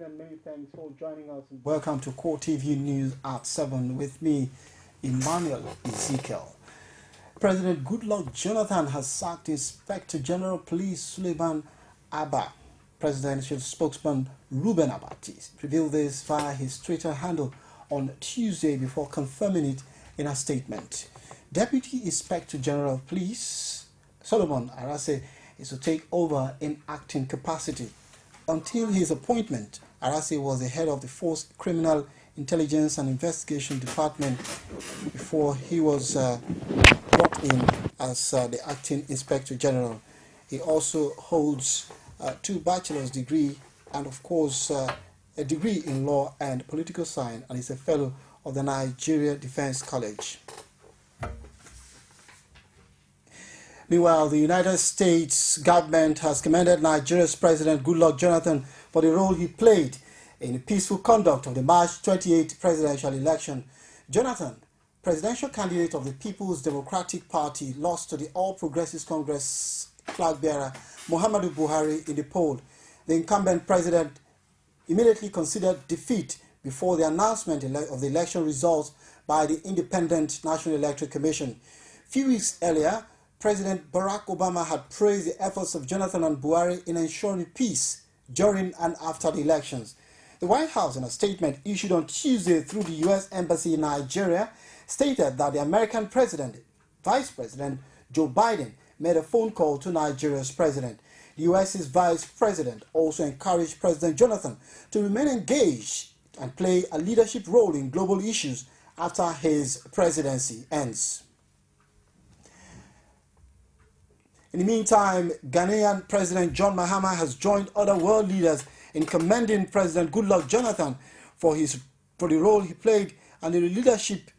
and many thanks for joining us. Welcome to CoreTV News at 7 with me, Emmanuel Ezekiel. President Goodluck Jonathan has sacked Inspector General Police Suleiman Abba. Presidential spokesman Ruben Abati revealed this via his Twitter handle on Tuesday before confirming it in a statement. Deputy Inspector General of Police Solomon Arase is to take over in acting capacity. Until his appointment, Arase was the head of the Force Criminal Intelligence and Investigation Department before he was brought in as the acting Inspector General. He also holds 2 bachelor's degrees and of course a degree in law and political science, and is a fellow of the Nigerian Defense College. Meanwhile, the United States government has commended Nigeria's President Goodluck Jonathan for the role he played in the peaceful conduct of the March 28 presidential election. Jonathan, presidential candidate of the People's Democratic Party, lost to the All Progressives Congress flag bearer Muhammadu Buhari in the poll. The incumbent president immediately considered defeat before the announcement of the election results by the Independent National Electoral Commission. Few weeks earlier, President Barack Obama had praised the efforts of Jonathan and Buhari in ensuring peace during and after the elections. The White House, in a statement issued on Tuesday through the U.S. Embassy in Nigeria, stated that the American Vice President Joe Biden made a phone call to Nigeria's president. The U.S.'s Vice President also encouraged President Jonathan to remain engaged and play a leadership role in global issues after his presidency ends. In the meantime, Ghanaian President John Mahama has joined other world leaders in commending President Goodluck Jonathan for the role he played and the leadership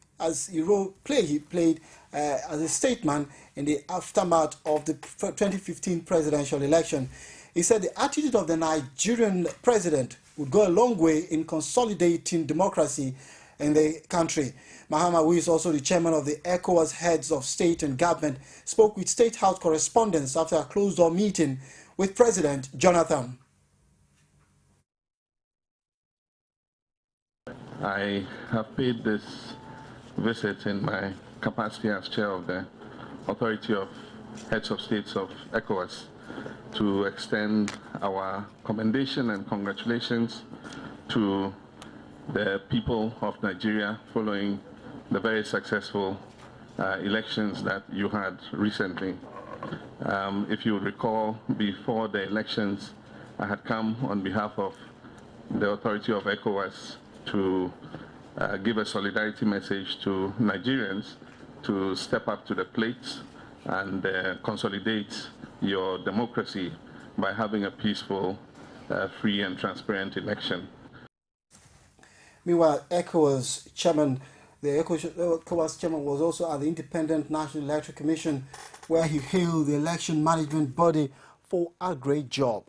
he played as a statesman in the aftermath of the 2015 presidential election. He said the attitude of the Nigerian president would go a long way in consolidating democracy in the country. Mahama, who is also the chairman of the ECOWAS Heads of State and Government, spoke with State House correspondents after a closed-door meeting with President Jonathan. I have paid this visit in my capacity as chair of the Authority of Heads of States of ECOWAS to extend our commendation and congratulations to the people of Nigeria following the very successful elections that you had recently. If you recall, before the elections, I had come on behalf of the Authority of ECOWAS to give a solidarity message to Nigerians to step up to the plate and consolidate your democracy by having a peaceful, free and transparent election. Meanwhile, the ECOWAS chairman was also at the Independent National Electoral Commission, where he hailed the election management body for a great job.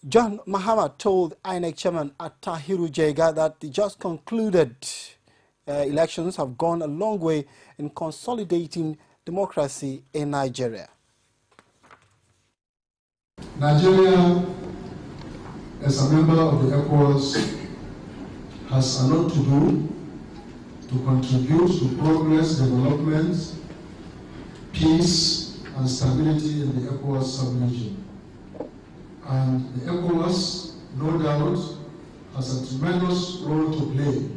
John Mahama told INEC chairman Attahiru Jega that the just concluded elections have gone a long way in consolidating democracy in Nigeria. Nigeria, as a member of the ECOWAS, has a lot to do to contribute to progress, development, peace, and stability in the ECOWAS sub-region. And the ECOWAS, no doubt, has a tremendous role to play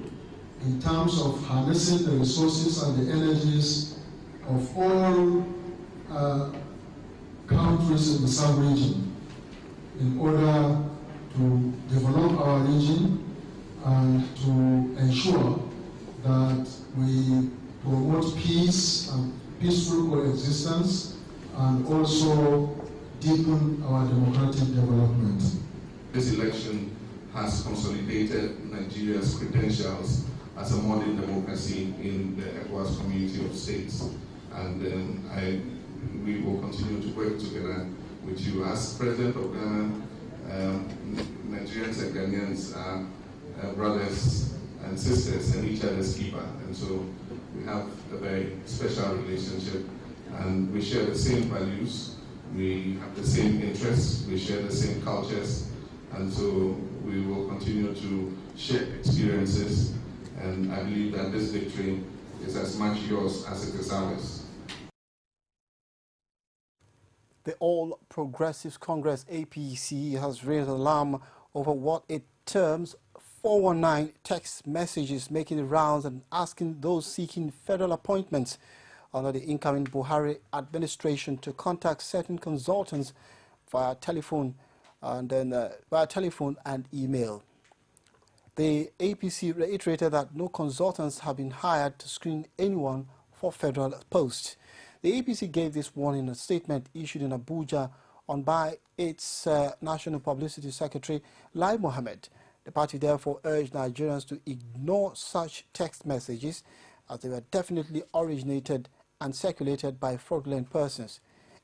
in terms of harnessing the resources and the energies of all countries in the sub-region in order to develop our region and to ensure that we promote peace and peaceful coexistence and also deepen our democratic development. This election has consolidated Nigeria's credentials as a modern democracy in the ECOWAS community of states. And we will continue to work together with you. As President of Ghana, Nigerians and Ghanaians are brothers and sisters and each other's keeper. And so we have a very special relationship, and we share the same values, we have the same interests, we share the same cultures, and so we will continue to share experiences, and I believe that this victory is as much yours as it is ours. The All Progressives Congress APC has raised alarm over what it terms 419 text messages making the rounds and asking those seeking federal appointments under the incoming Buhari administration to contact certain consultants via telephone and email. The APC reiterated that no consultants have been hired to screen anyone for federal posts. The APC gave this warning in a statement issued in Abuja by its National Publicity Secretary, Lai Mohammed. The party therefore urged Nigerians to ignore such text messages as they were definitely originated and circulated by fraudulent persons.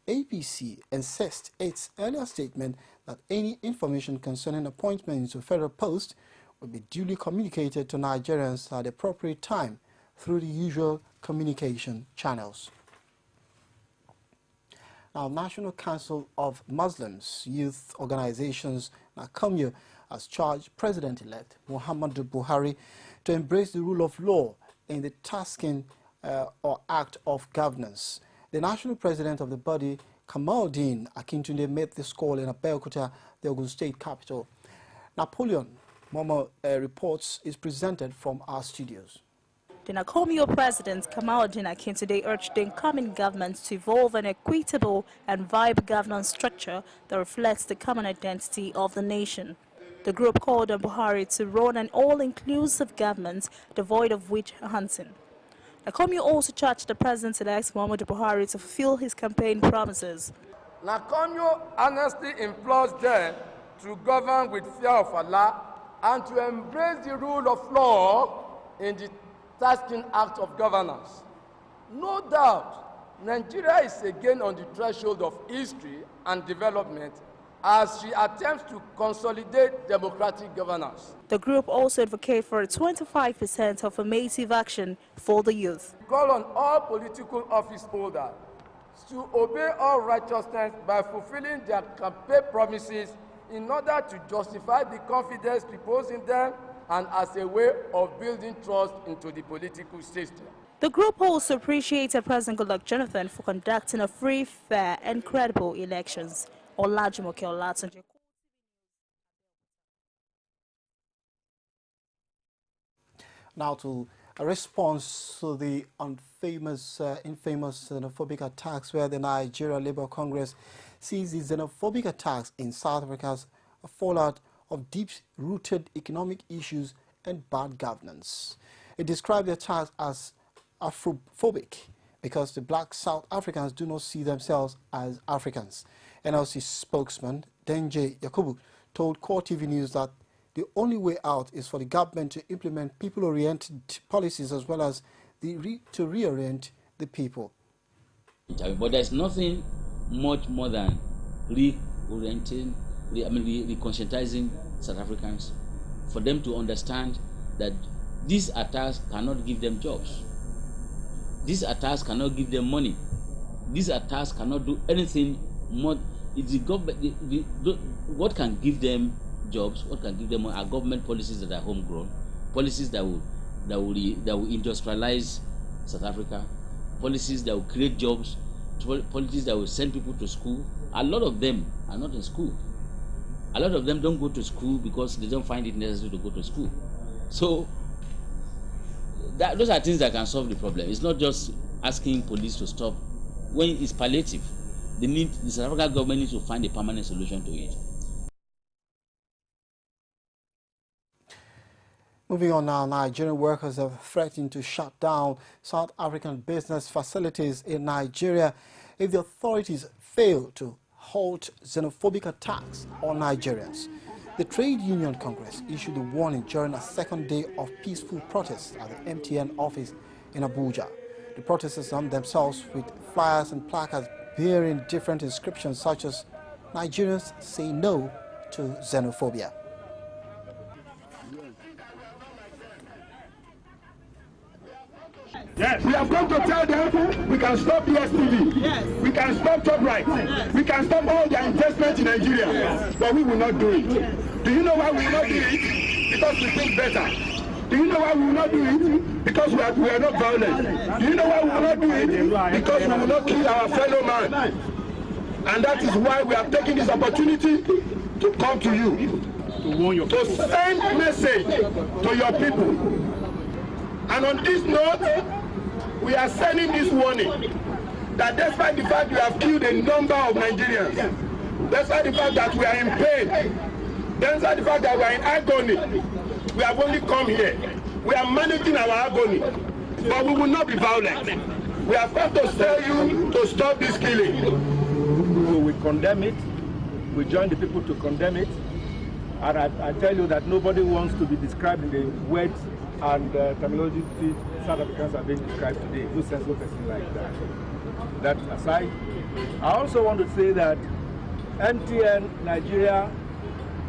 APC insists its earlier statement that any information concerning appointments to federal posts will be duly communicated to Nigerians at the appropriate time through the usual communication channels. Now, National Council of Muslims Youth Organizations, NACOMYO, has charged President-elect Muhammadu Buhari to embrace the rule of law in the tasking or act of governance. The national president of the body, Kamaldeen Akintunde, made this call in Abeokuta, the Ogun State capital. Napoleon Momo reports is presented from our studios. The NACOMYO President Kamaldeen Akintunde urged the incoming government to evolve an equitable and viable governance structure that reflects the common identity of the nation. The group called on Buhari to run an all-inclusive government devoid of witch hunting. NACOMYO also charged the President-elect Muhammadu Buhari to fulfill his campaign promises. NACOMYO honestly implores them to govern with fear of Allah and to embrace the rule of law in the tasking act of governance. No doubt, Nigeria is again on the threshold of history and development as she attempts to consolidate democratic governance. The group also advocates for a 25% affirmative action for the youth. We call on all political office holders to obey all righteousness by fulfilling their campaign promises in order to justify the confidence reposed in them and as a way of building trust into the political system. The group also appreciated President Goodluck Jonathan for conducting a free, fair and credible elections. Olajumoke Olatunji. Now to a response to the infamous xenophobic attacks where the Nigeria Labour Congress sees the xenophobic attacks in South Africa as a fallout of deep-rooted economic issues and bad governance. It described the attacks as Afrophobic because the black South Africans do not see themselves as Africans. NLC spokesman Denje Yakubu told CoreTV News that the only way out is for the government to implement people-oriented policies as well as to reorient the people. But there's nothing much more than reorienting, conscientizing South Africans for them to understand that these attacks cannot give them jobs. These attacks cannot give them money. These attacks cannot do anything more. It's the government. What can give them jobs? What can give them are government policies that are homegrown, policies that will industrialize South Africa, policies that will create jobs, policies that will send people to school. A lot of them are not in school. A lot of them don't go to school because they don't find it necessary to go to school. So those are things that can solve the problem. It's not just asking police to stop. When it's palliative, the South African government needs to find a permanent solution to it. Moving on now, Nigerian workers have threatened to shut down South African business facilities in Nigeria if the authorities fail to halt xenophobic attacks on Nigerians. The Trade Union Congress issued a warning during a second day of peaceful protests at the MTN office in Abuja. The protesters armed themselves with flyers and placards bearing different inscriptions such as "Nigerians say no to xenophobia." Yes. We have come to tell them we can stop DSTV. Yes. We can stop Top Right. Yes. We can stop all their investment in Nigeria. Yes. But we will not do it. Yes. Do you know why we will not do it? Because we think better. Do you know why we will not do it? Because we are not violent. Do you know why we will not do it? Because we will not kill our fellow man. And that is why we are taking this opportunity to come to you, to send a message to your people. And on this note, we are sending this warning that despite the fact we have killed a number of Nigerians, despite the fact that we are in pain, despite the fact that we are in agony, we have only come here. We are managing our agony, but we will not be violent. We have come to tell you to stop this killing. We condemn it. We join the people to condemn it. And I tell you that nobody wants to be described in the words and terminology South Africans are being described today. No sensible person like that. That aside, I also want to say that MTN Nigeria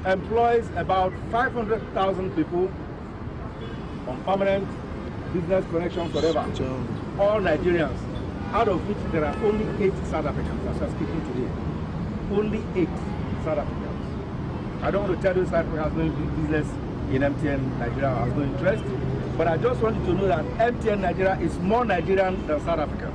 employs about 500,000 people on permanent business connections, whatever. All Nigerians, out of which there are only 8 South Africans as we are speaking today. Only 8 South Africans. I don't want to tell you South Africa has no business in MTN Nigeria, has no interest, but I just want you to know that MTN Nigeria is more Nigerian than South Africa.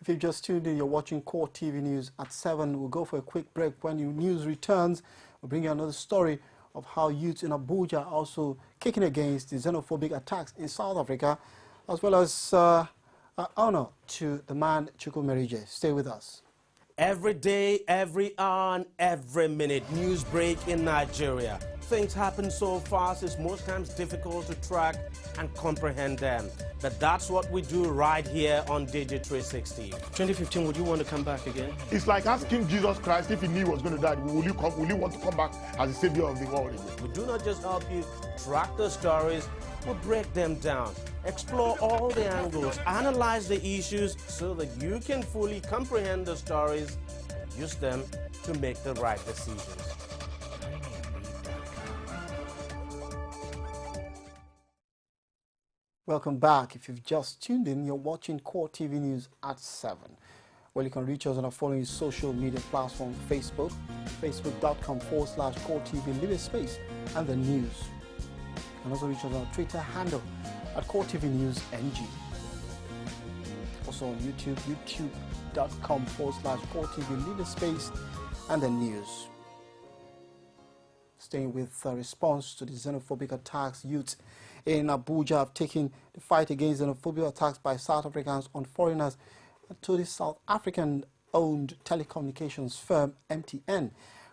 If you've just tuned in, you're watching CoreTV News at 7. We'll go for a quick break. When your news returns, we'll bring you another story of how youths in Abuja are also kicking against the xenophobic attacks in South Africa, as well as honor to the man Chukwu Merije. Stay with us. Every day, every hour, and every minute, news break in Nigeria. Things happen so fast, it's most times difficult to track and comprehend them. But that's what we do right here on Digit 360. 2015, would you want to come back again? It's like asking Jesus Christ if he knew he was going to die, will you want to come back as the savior of the world again? We do not just help you track the stories, we break them down, explore all the angles, analyze the issues so that you can fully comprehend the stories and use them to make the right decisions. Welcome back. If you've just tuned in, you're watching CoreTV News at 7. Well, you can reach us on our following social media platform: Facebook, facebook.com/CoreTV, leave a space, and the news. You can also reach us on our Twitter handle at CoreTV News NG. Also on YouTube, youtube.com/CoreTV, leave a space, and the news. Staying with a response to the xenophobic attacks, youth in Abuja have taken the fight against xenophobic attacks by South Africans on foreigners to the South African-owned telecommunications firm MTN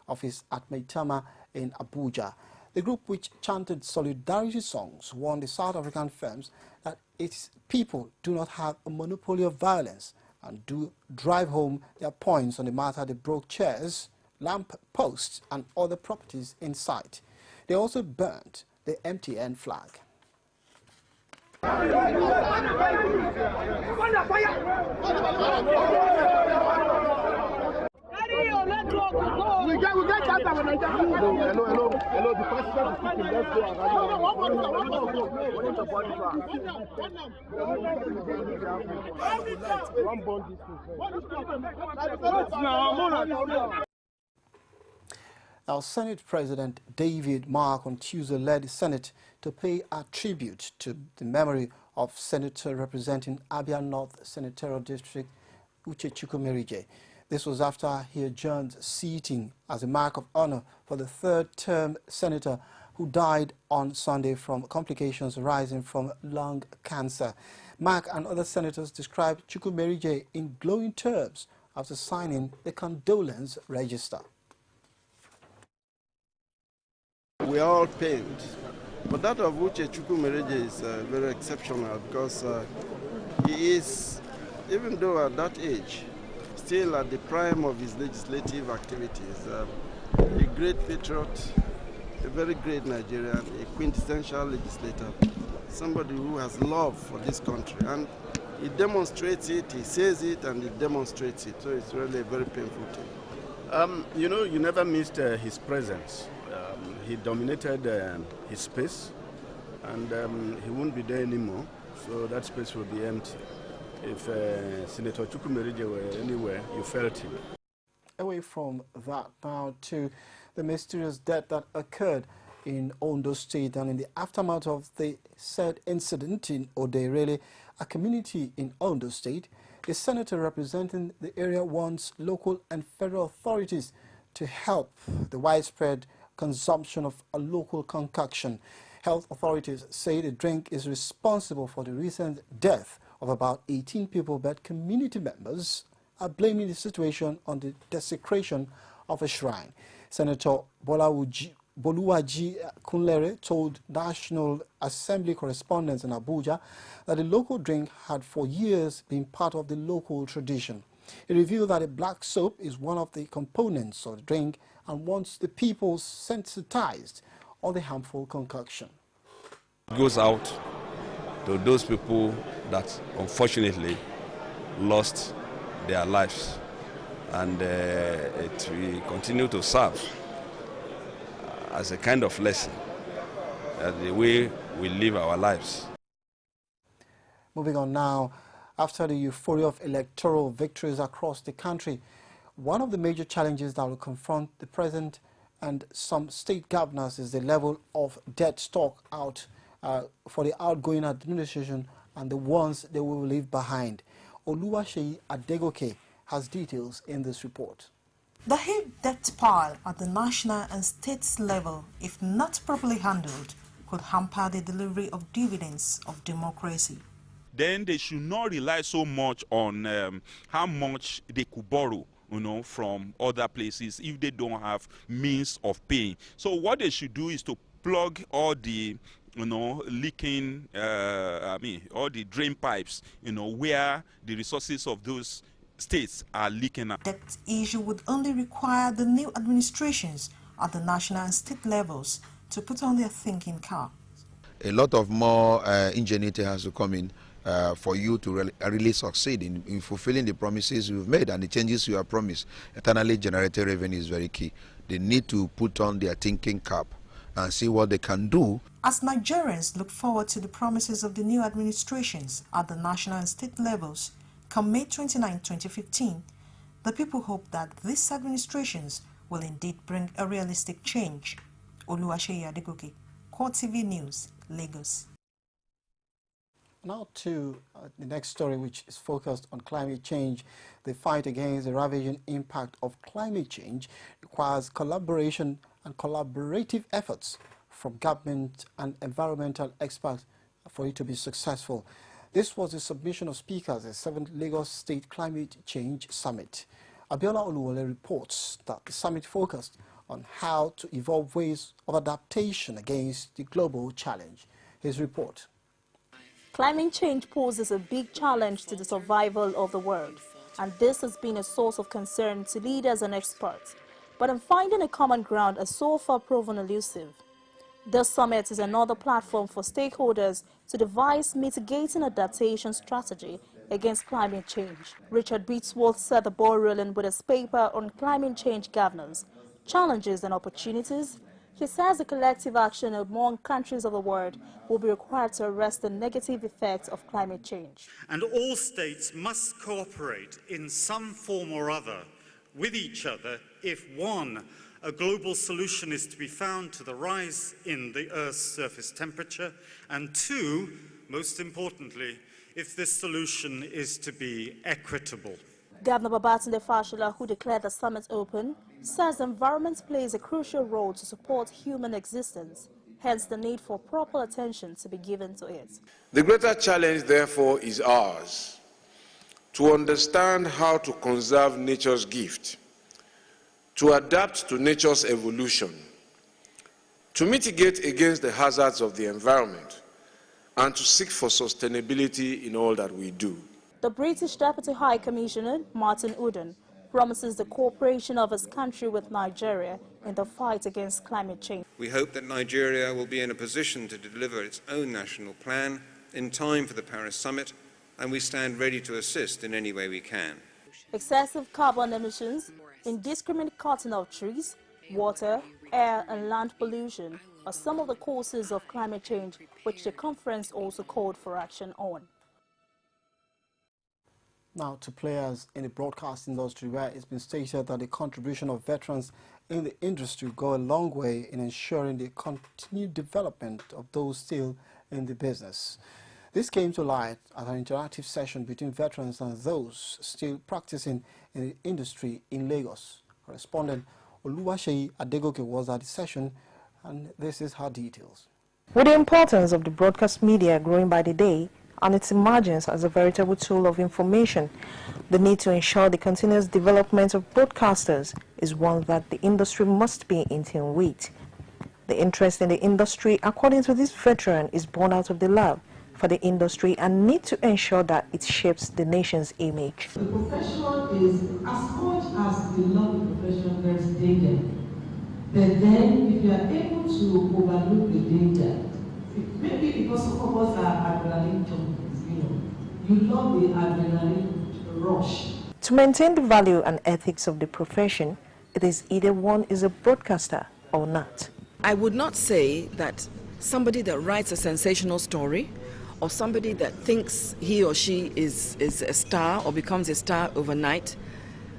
office at Maitama in Abuja. The group, which chanted solidarity songs, warned the South African firms that its people do not have a monopoly of violence and do drive home their points on the matter. They broke chairs, lamp posts and other properties in sight. They also burnt the MTN flag. We get chance of hello. The president is speaking. Let's go. Our Senate President David Mark on Tuesday led the Senate to pay a tribute to the memory of Senator representing Abia North Senatorial District Uche Chukwu Merije. This was after he adjourned seating as a mark of honor for the third-term senator who died on Sunday from complications arising from lung cancer. Mark and other senators described Chukwu Merije in glowing terms after signing the condolence register. We are all pained, but that of Uche Chukwu Merije is very exceptional because he is, even though at that age, still at the prime of his legislative activities, a great patriot, a very great Nigerian, a quintessential legislator, somebody who has love for this country, and he demonstrates it, he says it, and he demonstrates it, so it's really a very painful thing. You know, you never missed his presence. He dominated his space, and he won't be there anymore, so that space will be empty. If Senator Chukwu Merije were anywhere, you felt him. Away from that now to the mysterious death that occurred in Ondo State, and in the aftermath of the said incident in Oderele, a community in Ondo State, the senator representing the area wants local and federal authorities to help the widespread consumption of a local concoction. Health authorities say the drink is responsible for the recent death of about 18 people, but community members are blaming the situation on the desecration of a shrine. Senator Boluwaji Kunlere told National Assembly correspondents in Abuja that the local drink had for years been part of the local tradition. He revealed that the black soap is one of the components of the drink and wants the people sensitized on the harmful concoction. It goes out to those people that unfortunately lost their lives, and it will continue to serve as a kind of lesson, the way we live our lives. Moving on now, after the euphoria of electoral victories across the country, one of the major challenges that will confront the president and some state governors is the level of debt stock out for the outgoing administration and the ones they will leave behind. Oluwaseyi Adegoke has details in this report. The huge debt pile at the national and state level, if not properly handled, could hamper the delivery of dividends of democracy. Then they should not rely so much on how much they could borrow, from other places if they don't have means of paying. So what they should do is to plug all the leaking, all the drain pipes, where the resources of those states are leaking out. Debt issue would only require the new administrations at the national and state levels to put on their thinking cap. A lot of more ingenuity has to come in for you to really succeed in fulfilling the promises you've made and the changes you have promised. Internally generated revenue is very key. They need to put on their thinking cap and see what they can do. As Nigerians look forward to the promises of the new administrations at the national and state levels, come May 29, 2015, the people hope that these administrations will indeed bring a realistic change. Oluwaseyi Adegoke, CoreTV News, Lagos. Now to the next story, which is focused on climate change. The fight against the ravaging impact of climate change requires collaboration and collaborative efforts from government and environmental experts for it to be successful. This was the submission of speakers at the 7th Lagos State Climate Change Summit. Abiola Oluwole reports that the summit focused on how to evolve ways of adaptation against the global challenge. His report. Climate change poses a big challenge to the survival of the world, and this has been a source of concern to leaders and experts. But in finding a common ground has so far proven elusive. This summit is another platform for stakeholders to devise mitigating adaptation strategy against climate change. Richard Beatsworth set the ball rolling with his paper on climate change governance, challenges and opportunities. He says a collective action among countries of the world will be required to arrest the negative effects of climate change. And all states must cooperate in some form or other with each other if, one, a global solution is to be found to the rise in the Earth's surface temperature, and two, most importantly, if this solution is to be equitable. Governor Babatunde Fashola, who declared the summit open, says the environment plays a crucial role to support human existence, hence the need for proper attention to be given to it. The greater challenge, therefore, is ours, to understand how to conserve nature's gift, to adapt to nature's evolution, to mitigate against the hazards of the environment, and to seek for sustainability in all that we do. The British Deputy High Commissioner, Martin Uden, promises the cooperation of his country with Nigeria in the fight against climate change. We hope that Nigeria will be in a position to deliver its own national plan in time for the Paris summit, and we stand ready to assist in any way we can. Excessive carbon emissions, indiscriminate cutting of trees, water, air and land pollution are some of the causes of climate change, which the conference also called for action on. Now to players in the broadcast industry, where it's been stated that the contribution of veterans in the industry go a long way in ensuring the continued development of those still in the business. This came to light at an interactive session between veterans and those still practicing in the industry in Lagos. Correspondent Oluwaseyi Adegoke was at the session, and this is her details. With the importance of the broadcast media growing by the day and its emergence as a veritable tool of information, the need to ensure the continuous development of broadcasters is one that the industry must be in tune with. The interest in the industry, according to this veteran, is born out of the love for the industry and need to ensure that it shapes the nation's image. The profession is, as much as we love the profession, there's danger. But then, if you are able to overlook the danger, maybe because some of us are adrenaline junkies, you love the adrenaline rush. To maintain the value and ethics of the profession, it is either one is a broadcaster or not. I would not say that somebody that writes a sensational story or somebody that thinks he or she is a star or becomes a star overnight,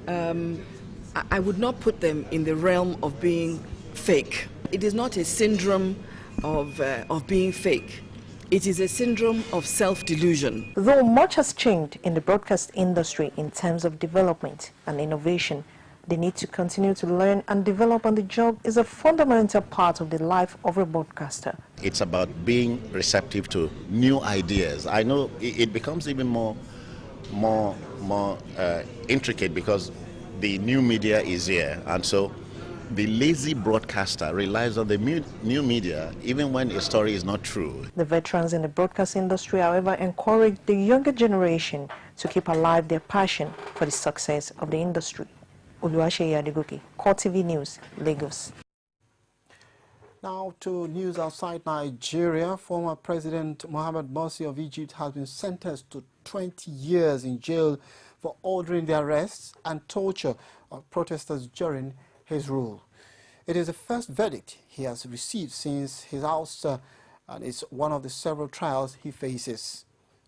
I would not put them in the realm of being fake. It is not a syndrome of being fake. It is a syndrome of self-delusion. Though much has changed in the broadcast industry in terms of development and innovation, the need to continue to learn and develop on the job is a fundamental part of the life of a broadcaster. It's about being receptive to new ideas. I know it becomes even more intricate because the new media is here, and so the lazy broadcaster relies on the new media even when a story is not true. The veterans in the broadcast industry, however, encourage the younger generation to keep alive their passion for the success of the industry. Oluwaseyi Adegoke, CoreTV News, Lagos. Now to news outside Nigeria. Former President Mohamed Morsi of Egypt has been sentenced to 20 years in jail for ordering the arrests and torture of protesters during his rule. It is the first verdict he has received since his ouster, and it's one of the several trials he faces.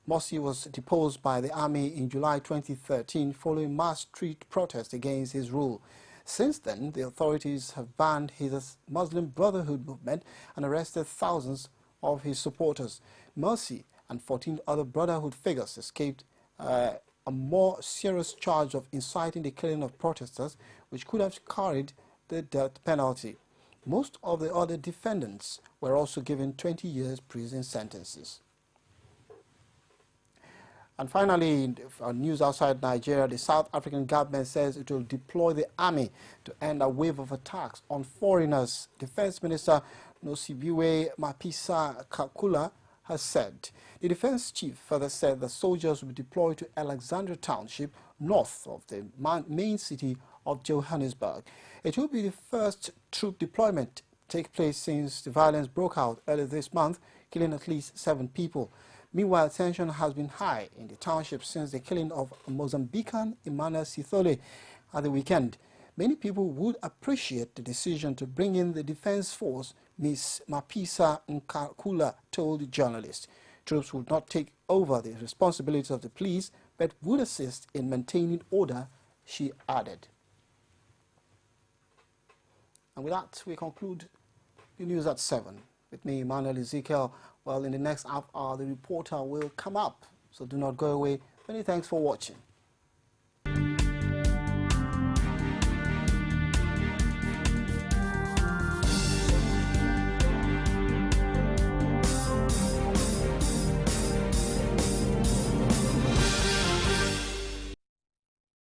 Morsi was deposed by the army in July 2013 following mass street protests against his rule. Since then, the authorities have banned his Muslim Brotherhood movement and arrested thousands of his supporters. Morsi and 14 other Brotherhood figures escaped a more serious charge of inciting the killing of protesters, which could have carried the death penalty. Most of the other defendants were also given 20 years prison sentences. And finally, news outside Nigeria, the South African government says it will deploy the army to end a wave of attacks on foreigners. Defense Minister Nosiviwe Mapisa-Kakula has said. The defense chief further said the soldiers will be deployed to Alexandra Township, north of the main city of Johannesburg. It will be the first troop deployment to take place since the violence broke out earlier this month, killing at least 7 people. Meanwhile, tension has been high in the township since the killing of Mozambican Emmanuel Sithole at the weekend. Many people would appreciate the decision to bring in the defense force, Ms. Mapisa-Kakula told journalists. Troops would not take over the responsibilities of the police, but would assist in maintaining order, she added. And with that, we conclude the news at 7. With me, Emmanuel Ezekiel. Well, in the next half hour, the reporter will come up. So do not go away. Many thanks for watching.